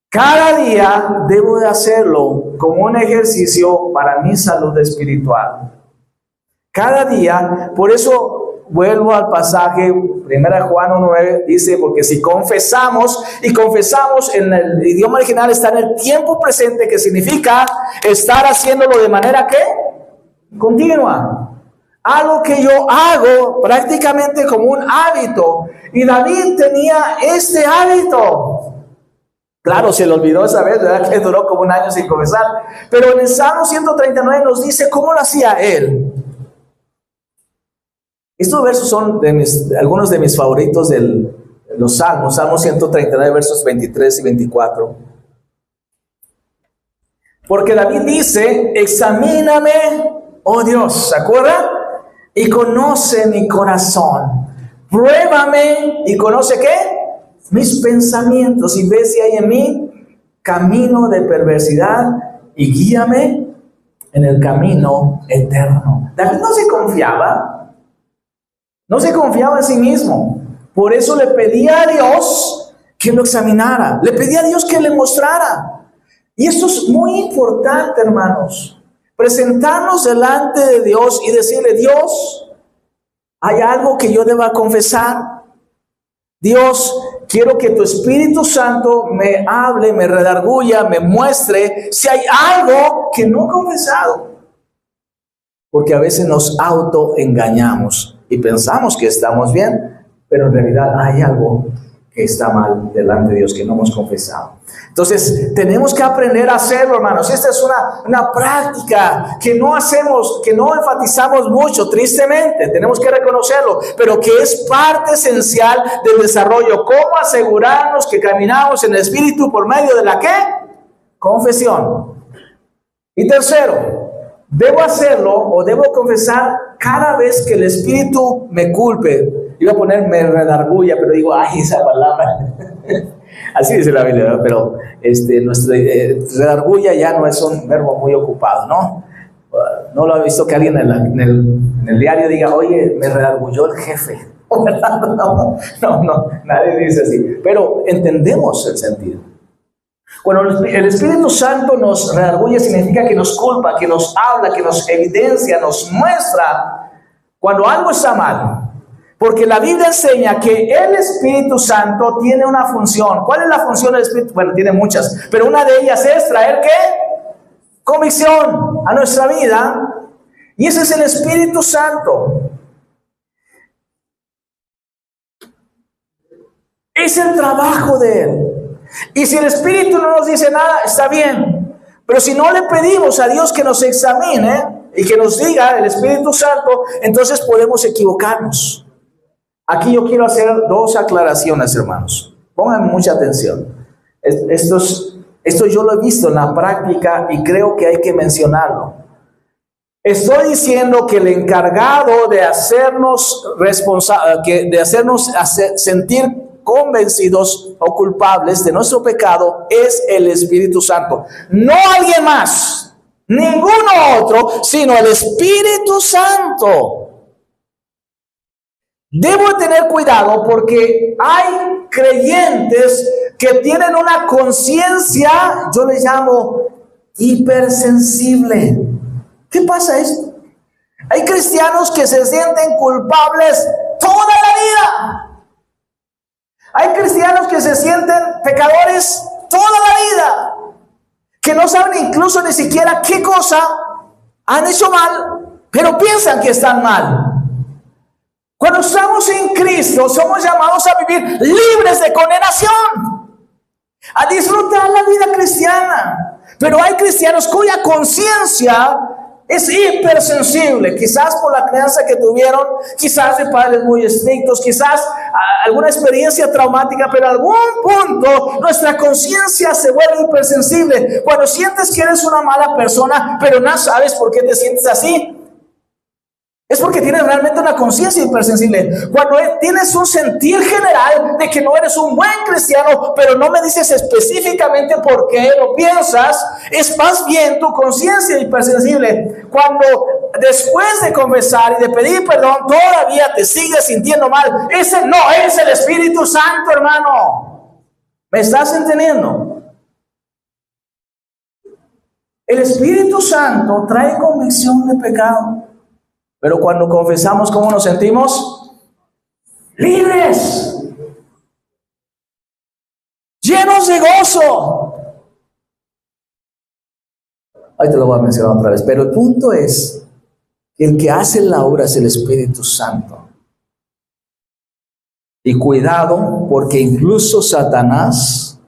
Cada día debo de hacerlo como un ejercicio para mi salud espiritual. Cada día, por eso vuelvo al pasaje, 1 Juan 1:9, dice, porque si confesamos, y confesamos en el idioma original está en el tiempo presente, que significa estar haciéndolo de manera que continua. Algo que yo hago prácticamente como un hábito. Y David tenía este hábito. Claro, se le olvidó esa vez, ¿verdad? Que duró como un año sin confesar. Pero en el Salmo 139 nos dice cómo lo hacía él. Estos versos son algunos de mis favoritos de los Salmos. Salmo 139, versos 23 y 24. Porque David dice: examíname, oh Dios, ¿se acuerdan? Y conoce mi corazón. Pruébame y conoce ¿qué? Mis pensamientos, y ve si hay en mí camino de perversidad, y guíame en el camino eterno. David no se confiaba. No se confiaba en sí mismo. Por eso le pedía a Dios que lo examinara. Le pedía a Dios que le mostrara. Y esto es muy importante, hermanos. Presentarnos delante de Dios y decirle: Dios, ¿hay algo que yo deba confesar? Dios, quiero que tu Espíritu Santo me hable, me redarguya, me muestre si hay algo que no he confesado. Porque a veces nos autoengañamos y pensamos que estamos bien, pero en realidad hay algo que está mal delante de Dios, que no hemos confesado. Entonces, tenemos que aprender a hacerlo, hermanos. Esta es una práctica que no hacemos, que no enfatizamos mucho, tristemente. Tenemos que reconocerlo, pero que es parte esencial del desarrollo. ¿Cómo asegurarnos que caminamos en el Espíritu por medio de la qué? Confesión. Y tercero, debo hacerlo o debo confesar cada vez que el Espíritu me culpe. Iba a poner me redarguya, pero digo, ay, esa palabra. Así dice la Biblia, ¿no? Pero redarguya ya no es un verbo muy ocupado, ¿no? No lo he visto que alguien en el diario diga, oye, me redargulló el jefe. No, nadie dice así. Pero entendemos el sentido. Cuando el Espíritu Santo nos redarguye, significa que nos culpa, que nos habla, que nos evidencia, nos muestra cuando algo está mal. Porque la Biblia enseña que el Espíritu Santo tiene una función. ¿Cuál es la función del Espíritu? Bueno, tiene muchas, pero una de ellas es traer ¿qué? Convicción a nuestra vida. Y ese es el Espíritu Santo. Es el trabajo de Él. Y si el Espíritu no nos dice nada, está bien. Pero si no le pedimos a Dios que nos examine y que nos diga el Espíritu Santo, entonces podemos equivocarnos. Aquí yo quiero hacer dos aclaraciones, hermanos. Pongan mucha atención. Esto yo lo he visto en la práctica y creo que hay que mencionarlo. Estoy diciendo que el encargado de hacernos sentir convencidos o culpables de nuestro pecado es el Espíritu Santo. No alguien más, ninguno otro, sino el Espíritu Santo. Debo tener cuidado porque hay creyentes que tienen una conciencia, yo le llamo hipersensible. ¿Qué pasa esto? Hay cristianos que se sienten culpables toda la vida. Hay cristianos que se sienten pecadores toda la vida, que no saben incluso ni siquiera qué cosa han hecho mal, pero piensan que están mal. Cuando estamos en Cristo, somos llamados a vivir libres de condenación, a disfrutar la vida cristiana. Pero hay cristianos cuya conciencia es hipersensible, quizás por la crianza que tuvieron, quizás de padres muy estrictos, quizás alguna experiencia traumática, pero a algún punto nuestra conciencia se vuelve hipersensible. Cuando sientes que eres una mala persona, pero no sabes por qué te sientes así, es porque tienes realmente una conciencia hipersensible. Cuando tienes un sentir general de que no eres un buen cristiano, pero no me dices específicamente por qué lo piensas, es más bien tu conciencia hipersensible. Cuando después de confesar y de pedir perdón todavía te sigues sintiendo mal, ese no es el Espíritu Santo, hermano. ¿Me estás entendiendo? El Espíritu Santo trae convicción de pecado. Pero cuando confesamos, ¿cómo nos sentimos? Libres, llenos de gozo. Ahí te lo voy a mencionar otra vez, pero el punto es que el que hace la obra es el Espíritu Santo. Y cuidado, porque incluso Satanás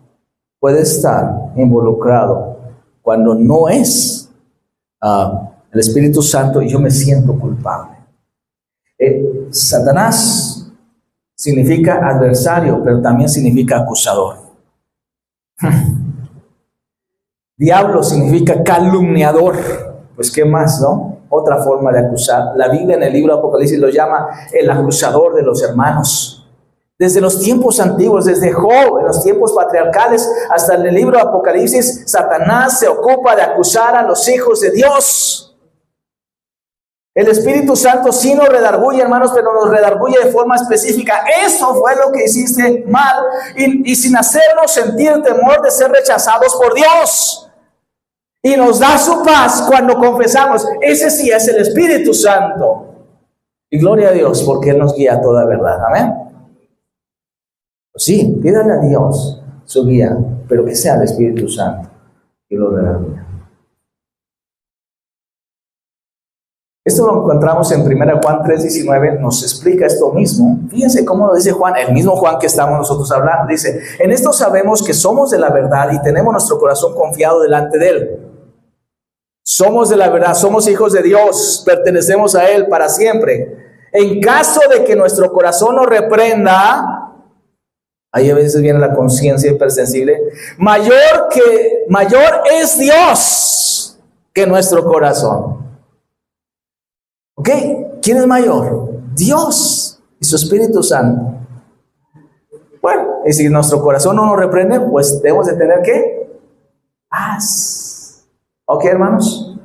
puede estar involucrado cuando no es el Espíritu Santo y yo me siento culpable. Satanás significa adversario, pero también significa acusador. Diablo significa calumniador. Pues qué más, ¿no? Otra forma de acusar. La Biblia en el libro de Apocalipsis lo llama el acusador de los hermanos. Desde los tiempos antiguos, desde Job, en los tiempos patriarcales, hasta en el libro de Apocalipsis, Satanás se ocupa de acusar a los hijos de Dios. El Espíritu Santo sí nos redarguye, hermanos, pero nos redarguye de forma específica. Eso fue lo que hiciste mal, y sin hacernos sentir temor de ser rechazados por Dios. Y nos da su paz cuando confesamos. Ese sí es el Espíritu Santo. Y gloria a Dios, porque Él nos guía a toda verdad. Amén. Sí, pídale a Dios su guía, pero que sea el Espíritu Santo y lo redarguya. Esto lo encontramos en 1 Juan 3:19, nos explica esto mismo. Fíjense cómo lo dice Juan, el mismo Juan que estamos nosotros hablando. Dice, en esto sabemos que somos de la verdad y tenemos nuestro corazón confiado delante de Él. Somos de la verdad, somos hijos de Dios, pertenecemos a Él para siempre. En caso de que nuestro corazón nos reprenda, ahí a veces viene la conciencia hipersensible, mayor es Dios que nuestro corazón. ¿Ok? ¿Quién es mayor? Dios y su Espíritu Santo. Bueno, y si nuestro corazón no nos reprende, pues debemos de tener ¿qué? Paz. ¿Ok, hermanos?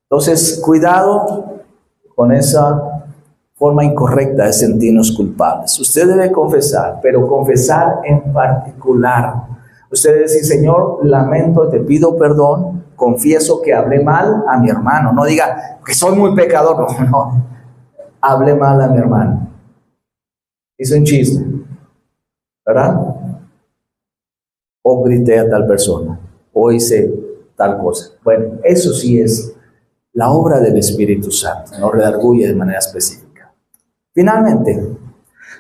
Entonces, cuidado con esa forma incorrecta de sentirnos culpables. Usted debe confesar, pero confesar en particular. Usted debe decir, Señor, lamento, te pido perdón, confieso que hablé mal a mi hermano. No diga que soy muy pecador, no. Hablé mal a mi hermano. Hice un chisme, ¿verdad? O grité a tal persona, o hice tal cosa. Bueno, eso sí es la obra del Espíritu Santo, nos redarguye de manera específica. Finalmente,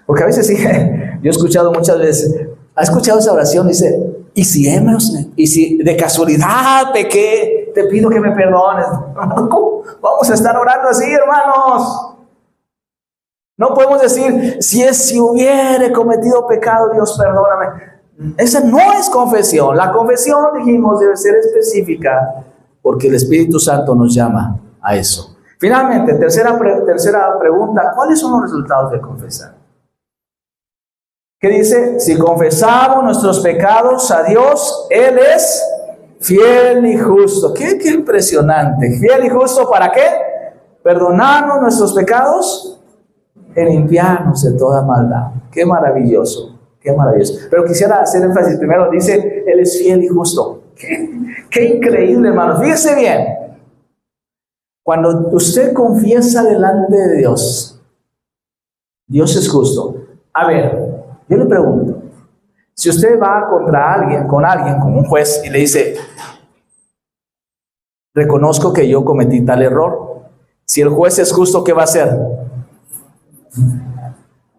porque a veces sí, yo he escuchado muchas veces, ¿ha escuchado esa oración? Dice, y si de casualidad pequé, te pido que me perdones. Vamos a estar orando así, hermanos. No podemos decir, si hubiere cometido pecado, Dios perdóname. Esa no es confesión. La confesión, dijimos, debe ser específica, porque el Espíritu Santo nos llama a eso. Finalmente, tercera pregunta, ¿cuáles son los resultados de confesar? ¿Qué dice? Si confesamos nuestros pecados a Dios, Él es fiel y justo. Qué impresionante. Fiel y justo, ¿para qué? Perdonarnos nuestros pecados y limpiarnos de toda maldad. Qué maravilloso, qué maravilloso. Pero quisiera hacer énfasis primero, dice, Él es fiel y justo. Qué increíble, hermanos. Fíjese bien. Cuando usted confiesa delante de Dios, Dios es justo. A ver, yo le pregunto, si usted va contra alguien, con un juez, y le dice, reconozco que yo cometí tal error, si el juez es justo, ¿qué va a hacer?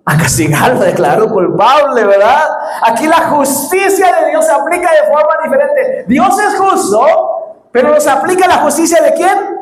A castigarlo, a declararlo culpable, ¿verdad? Aquí la justicia de Dios se aplica de forma diferente. Dios es justo, pero nos aplica la justicia ¿de quién?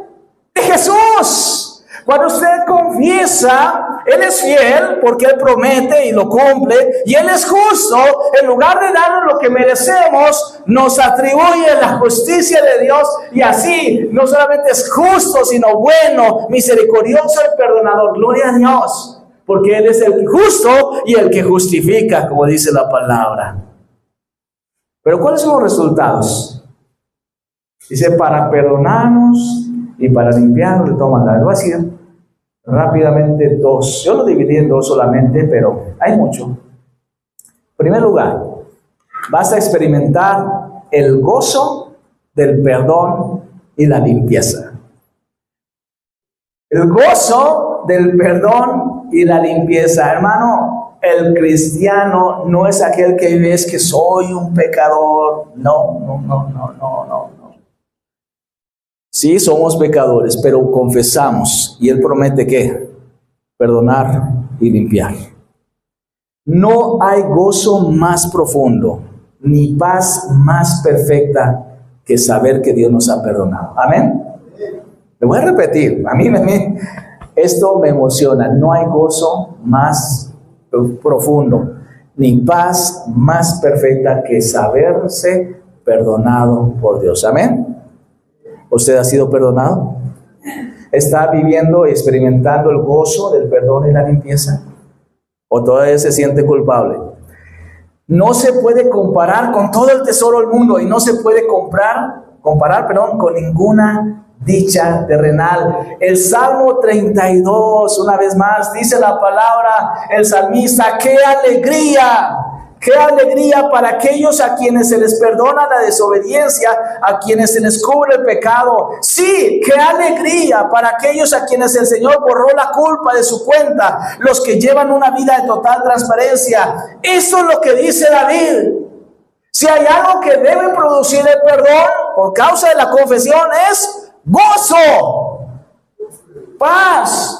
De Jesús. Cuando usted confiesa, Él es fiel porque Él promete y lo cumple, y Él es justo. En lugar de darnos lo que merecemos, nos atribuye la justicia de Dios, y así no solamente es justo, sino bueno, misericordioso y perdonador. Gloria a Dios, porque Él es el justo y el que justifica, como dice la palabra. Pero ¿cuáles son los resultados? Dice, para perdonarnos y para limpiarnos de toda maldad. Lo voy a decir rápidamente dos. Yo lo dividí en dos solamente, pero hay mucho. En primer lugar, vas a experimentar el gozo del perdón y la limpieza. El gozo del perdón y la limpieza. Hermano, el cristiano no es aquel que ves que soy un pecador. No. Sí, somos pecadores, pero confesamos, y Él promete que perdonar y limpiar. No hay gozo más profundo, ni paz más perfecta que saber que Dios nos ha perdonado. Amén. Le voy a repetir, a mí esto me emociona. No hay gozo más profundo, ni paz más perfecta que saberse perdonado por Dios. Amén. ¿Usted ha sido perdonado? ¿Está viviendo y experimentando el gozo del perdón y la limpieza? ¿O todavía se siente culpable? No se puede comparar con todo el tesoro del mundo, y no se puede comparar con ninguna dicha terrenal. El Salmo 32, una vez más, dice la palabra, el salmista, ¡qué alegría! ¡Qué alegría para aquellos a quienes se les perdona la desobediencia, a quienes se les cubre el pecado! Sí, qué alegría para aquellos a quienes el Señor borró la culpa de su cuenta, los que llevan una vida de total transparencia. Eso es lo que dice David. Si hay algo que debe producir el perdón por causa de la confesión, es gozo, paz.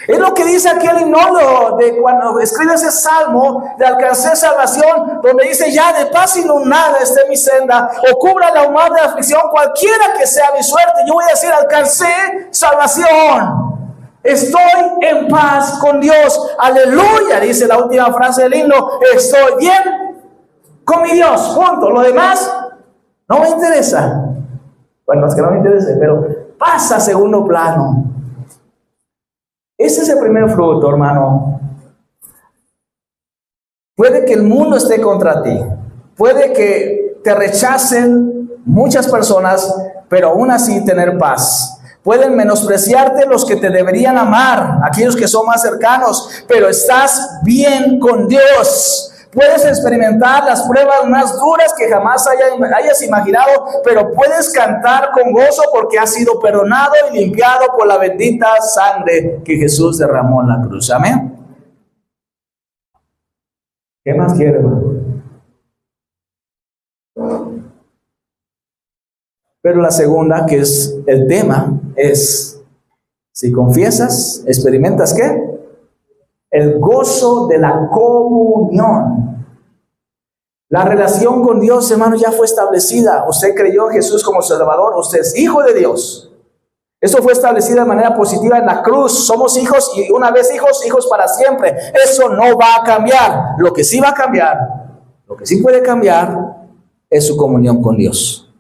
Es lo que dice aquí el himnólogo de cuando escribe ese salmo de alcancé salvación, donde dice, ya de paz inundada esté mi senda, o cubra la humedad de aflicción, cualquiera que sea mi suerte. Yo voy a decir, alcancé salvación, estoy en paz con Dios, aleluya, dice la última frase del himno, estoy bien con mi Dios, punto. Lo demás no me interesa. Bueno, es que no me interesa, pero pasa a segundo plano. Ese es el primer fruto, hermano. Puede que el mundo esté contra ti, puede que te rechacen muchas personas, pero aún así tener paz. Pueden menospreciarte los que te deberían amar, aquellos que son más cercanos, pero estás bien con Dios. Puedes experimentar las pruebas más duras que jamás hayas imaginado, pero puedes cantar con gozo porque has sido perdonado y limpiado por la bendita sangre que Jesús derramó en la cruz. Amén. ¿Qué más quiere, hermano? Pero la segunda, que es el tema, es, si confiesas, experimentas ¿qué? El gozo de la comunión. La relación con Dios, hermano, ya fue establecida. Usted creyó en Jesús como Salvador, usted es hijo de Dios. Eso fue establecido de manera positiva en la cruz. Somos hijos, y una vez hijos, hijos para siempre. Eso no va a cambiar. Lo que sí va a cambiar, lo que sí puede cambiar, es su comunión con Dios.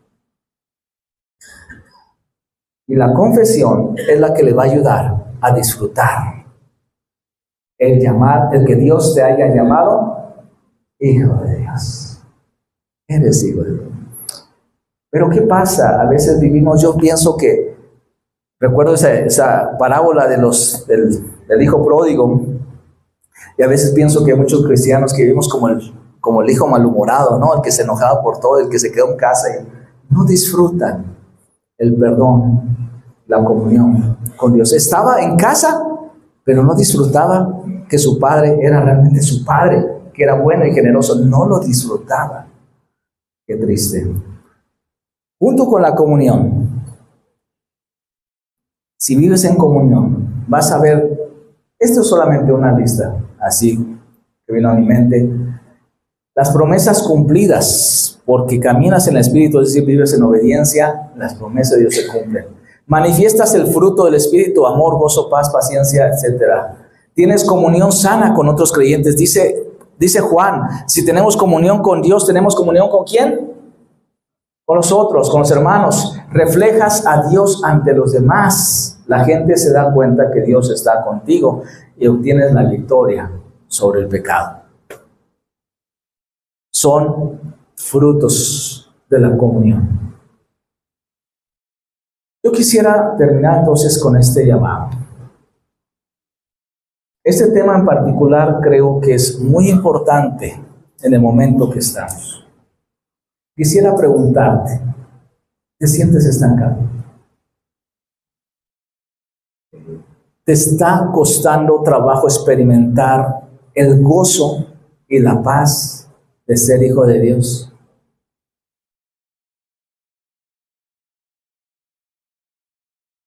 Y la confesión es la que le va a ayudar a disfrutar el que Dios te haya llamado hijo de Dios. Eres hijo de Dios. Pero ¿qué pasa? A veces yo pienso que, recuerdo esa parábola del hijo pródigo, y a veces pienso que hay muchos cristianos que vivimos como el hijo malhumorado, ¿no? El que se enojaba por todo, el que se quedó en casa y no disfrutan el perdón, la comunión con Dios. Estaba en casa, pero no disfrutaba que su padre era realmente su padre, que era bueno y generoso. No lo disfrutaba. Qué triste. Junto con la comunión, si vives en comunión, vas a ver, esto es solamente una lista, así que vino a mi mente, las promesas cumplidas, porque caminas en el Espíritu, es decir, vives en obediencia, las promesas de Dios se cumplen. Manifiestas el fruto del Espíritu, amor, gozo, paz, paciencia, etc. Tienes comunión sana con otros creyentes. Dice Juan, si tenemos comunión con Dios, ¿tenemos comunión con quién? Con los otros, con los hermanos. Reflejas a Dios ante los demás. La gente se da cuenta que Dios está contigo y obtienes la victoria sobre el pecado. Son frutos de la comunión. Yo quisiera terminar entonces con este llamado. Este tema en particular creo que es muy importante en el momento que estamos. Quisiera preguntarte, ¿te sientes estancado? ¿Te está costando trabajo experimentar el gozo y la paz de ser hijo de Dios?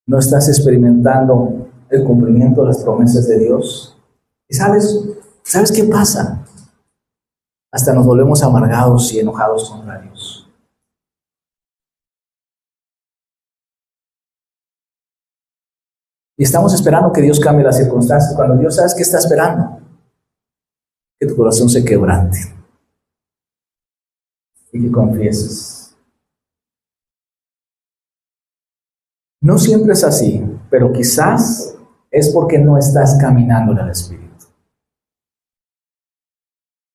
¿No estás experimentando el cumplimiento de las promesas de Dios? ¿Y sabes qué pasa? Hasta nos volvemos amargados y enojados contra Dios. Y estamos esperando que Dios cambie las circunstancias, cuando Dios, ¿sabes qué está esperando? Que tu corazón se quebrante y que confieses. No siempre es así, pero quizás es porque no estás caminando en el Espíritu.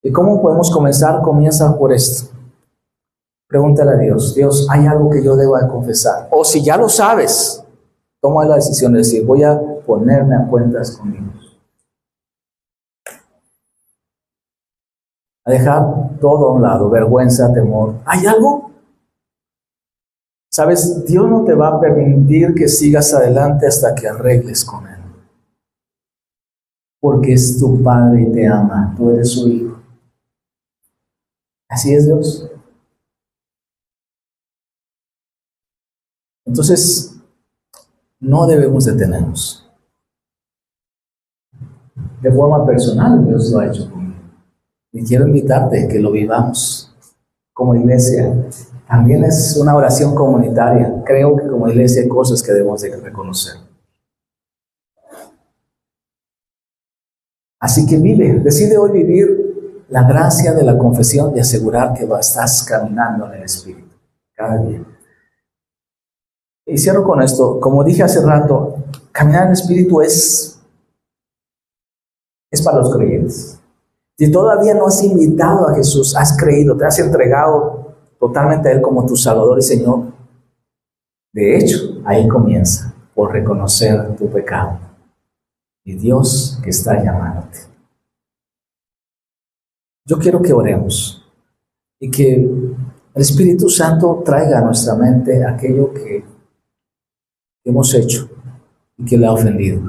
¿Y cómo podemos comenzar? Comienza por esto. Pregúntale a Dios, Dios, ¿hay algo que yo deba de confesar? O si ya lo sabes, toma la decisión de decir, voy a ponerme a cuentas con Dios. A dejar todo a un lado, vergüenza, temor. ¿Hay algo? ¿Sabes? Dios no te va a permitir que sigas adelante hasta que arregles con Él. Porque es tu Padre y te ama. Tú eres su hijo. Así es Dios. Entonces, no debemos detenernos. De forma personal, Dios lo ha hecho conmigo. Y quiero invitarte a que lo vivamos como iglesia. También es una oración comunitaria. Creo que como iglesia hay cosas que debemos de reconocer. Así que decide hoy vivir la gracia de la confesión y asegurar que estás caminando en el Espíritu cada día. Y cierro con esto. Como dije hace rato, caminar en el Espíritu es para los creyentes. Si todavía no has invitado a Jesús, has creído, te has entregado totalmente a Él como tu Salvador y Señor, de hecho, ahí comienza por reconocer tu pecado y Dios que está llamándote. Yo quiero que oremos y que el Espíritu Santo traiga a nuestra mente aquello que hemos hecho y que le ha ofendido.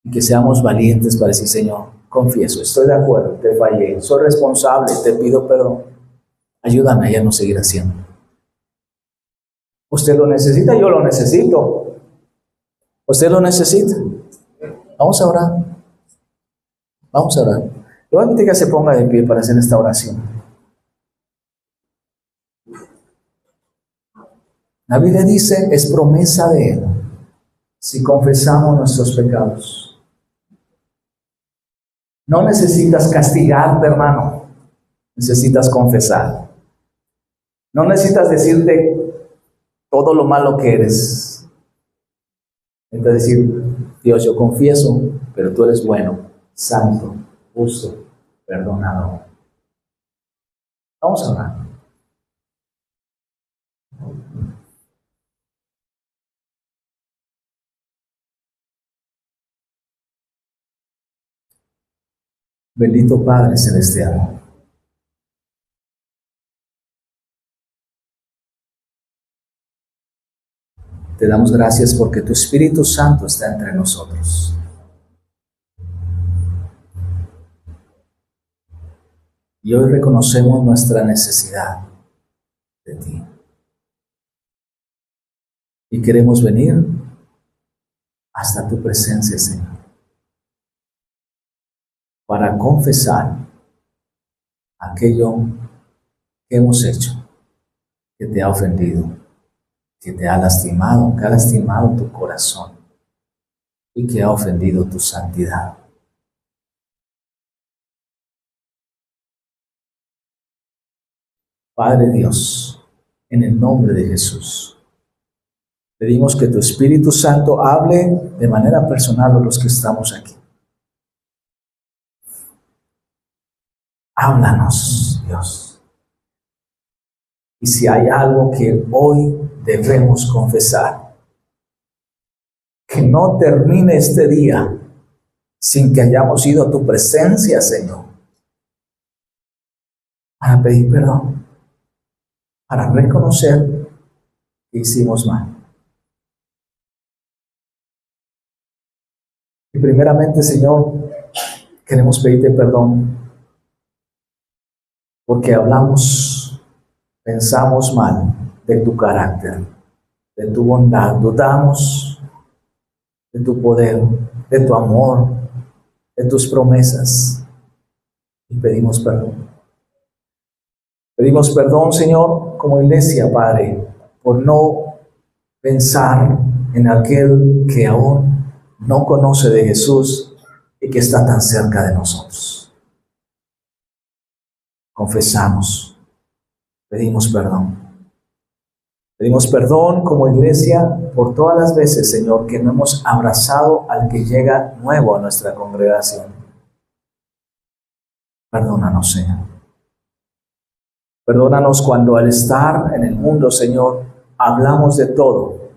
Y que seamos valientes para decir, Señor, confieso, estoy de acuerdo, te fallé, soy responsable, te pido perdón. Ayúdame a ya no seguir haciendo. Usted lo necesita, yo lo necesito. Usted lo necesita. Vamos a orar. Vamos a orar. Le voy a pedir que se ponga de pie para hacer esta oración. La Biblia dice, es promesa de Él, si confesamos nuestros pecados. No necesitas castigarte, hermano. Necesitas confesar. No necesitas decirte todo lo malo que eres. Es decir, Dios, yo confieso, pero tú eres bueno, santo, justo, perdonador. Vamos a orar. Bendito Padre Celestial, te damos gracias porque tu Espíritu Santo está entre nosotros. Y hoy reconocemos nuestra necesidad de ti. Y queremos venir hasta tu presencia, Señor, para confesar aquello que hemos hecho, que te ha ofendido, que te ha lastimado, que ha lastimado tu corazón y que ha ofendido tu santidad. Padre Dios, en el nombre de Jesús, pedimos que tu Espíritu Santo hable de manera personal a los que estamos aquí. Háblanos, Dios. Y si hay algo que hoy debemos confesar, que no termine este día sin que hayamos ido a tu presencia, Señor, para pedir perdón, para reconocer que hicimos mal. Y primeramente, Señor, queremos pedirte perdón porque hablamos, pensamos mal de tu carácter, de tu bondad, dudamos de tu poder, de tu amor, de tus promesas, y pedimos perdón. Pedimos perdón, Señor, como iglesia, Padre, por no pensar en aquel que aún no conoce de Jesús y que está tan cerca de nosotros. Confesamos, pedimos perdón. Pedimos perdón como iglesia por todas las veces, Señor, que no hemos abrazado al que llega nuevo a nuestra congregación. Perdónanos, Señor. Perdónanos cuando al estar en el mundo, Señor, hablamos de todo,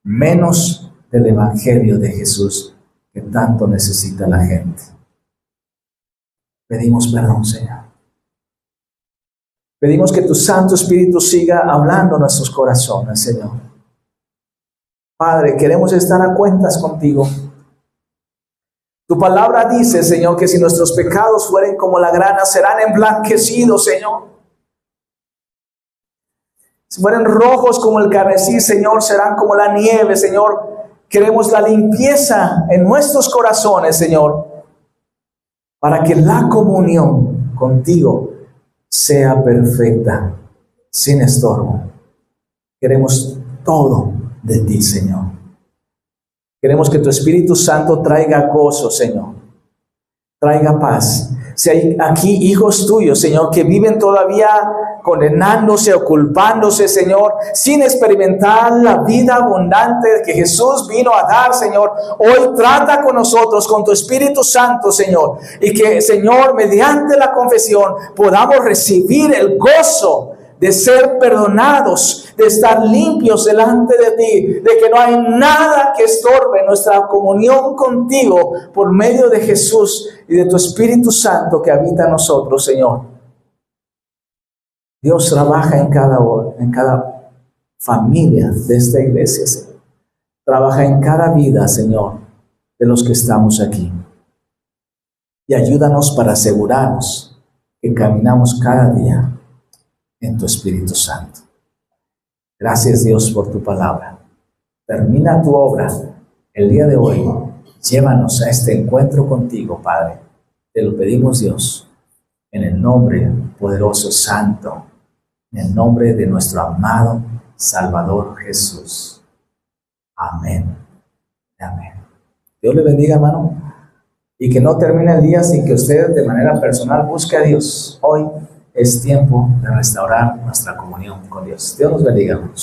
menos del Evangelio de Jesús que tanto necesita la gente. Pedimos perdón, Señor. Pedimos que tu Santo Espíritu siga hablando en nuestros corazones, Señor. Padre, queremos estar a cuentas contigo. Tu palabra dice, Señor, que si nuestros pecados fueren como la grana, serán emblanquecidos, Señor. Si fueren rojos como el carmesí, Señor, serán como la nieve, Señor. Queremos la limpieza en nuestros corazones, Señor, para que la comunión contigo sea perfecta, sin estorbo. Queremos todo de ti, Señor. Queremos que tu Espíritu Santo traiga gozo, Señor. Traiga paz. Si hay aquí hijos tuyos, Señor, que viven todavía condenándose o culpándose, Señor, sin experimentar la vida abundante que Jesús vino a dar, Señor, hoy trata con nosotros, con tu Espíritu Santo, Señor, y que, Señor, mediante la confesión podamos recibir el gozo de ser perdonados, de estar limpios delante de ti, de que no hay nada que estorbe nuestra comunión contigo por medio de Jesús y de tu Espíritu Santo que habita en nosotros, Señor. Dios trabaja en cada familia de esta iglesia, Señor. Trabaja en cada vida, Señor, de los que estamos aquí. Y ayúdanos para asegurarnos que caminamos cada día en tu Espíritu Santo. Gracias, Dios, por tu palabra. Termina tu obra el día de hoy. Llévanos a este encuentro contigo, Padre. Te lo pedimos, Dios, en el nombre poderoso, santo, en el nombre de nuestro amado Salvador Jesús. Amén. Amén. Dios le bendiga, hermano. Y que no termine el día sin que usted de manera personal busque a Dios. Hoy es tiempo de restaurar nuestra comunión con Dios. Dios nos bendiga, hermanos.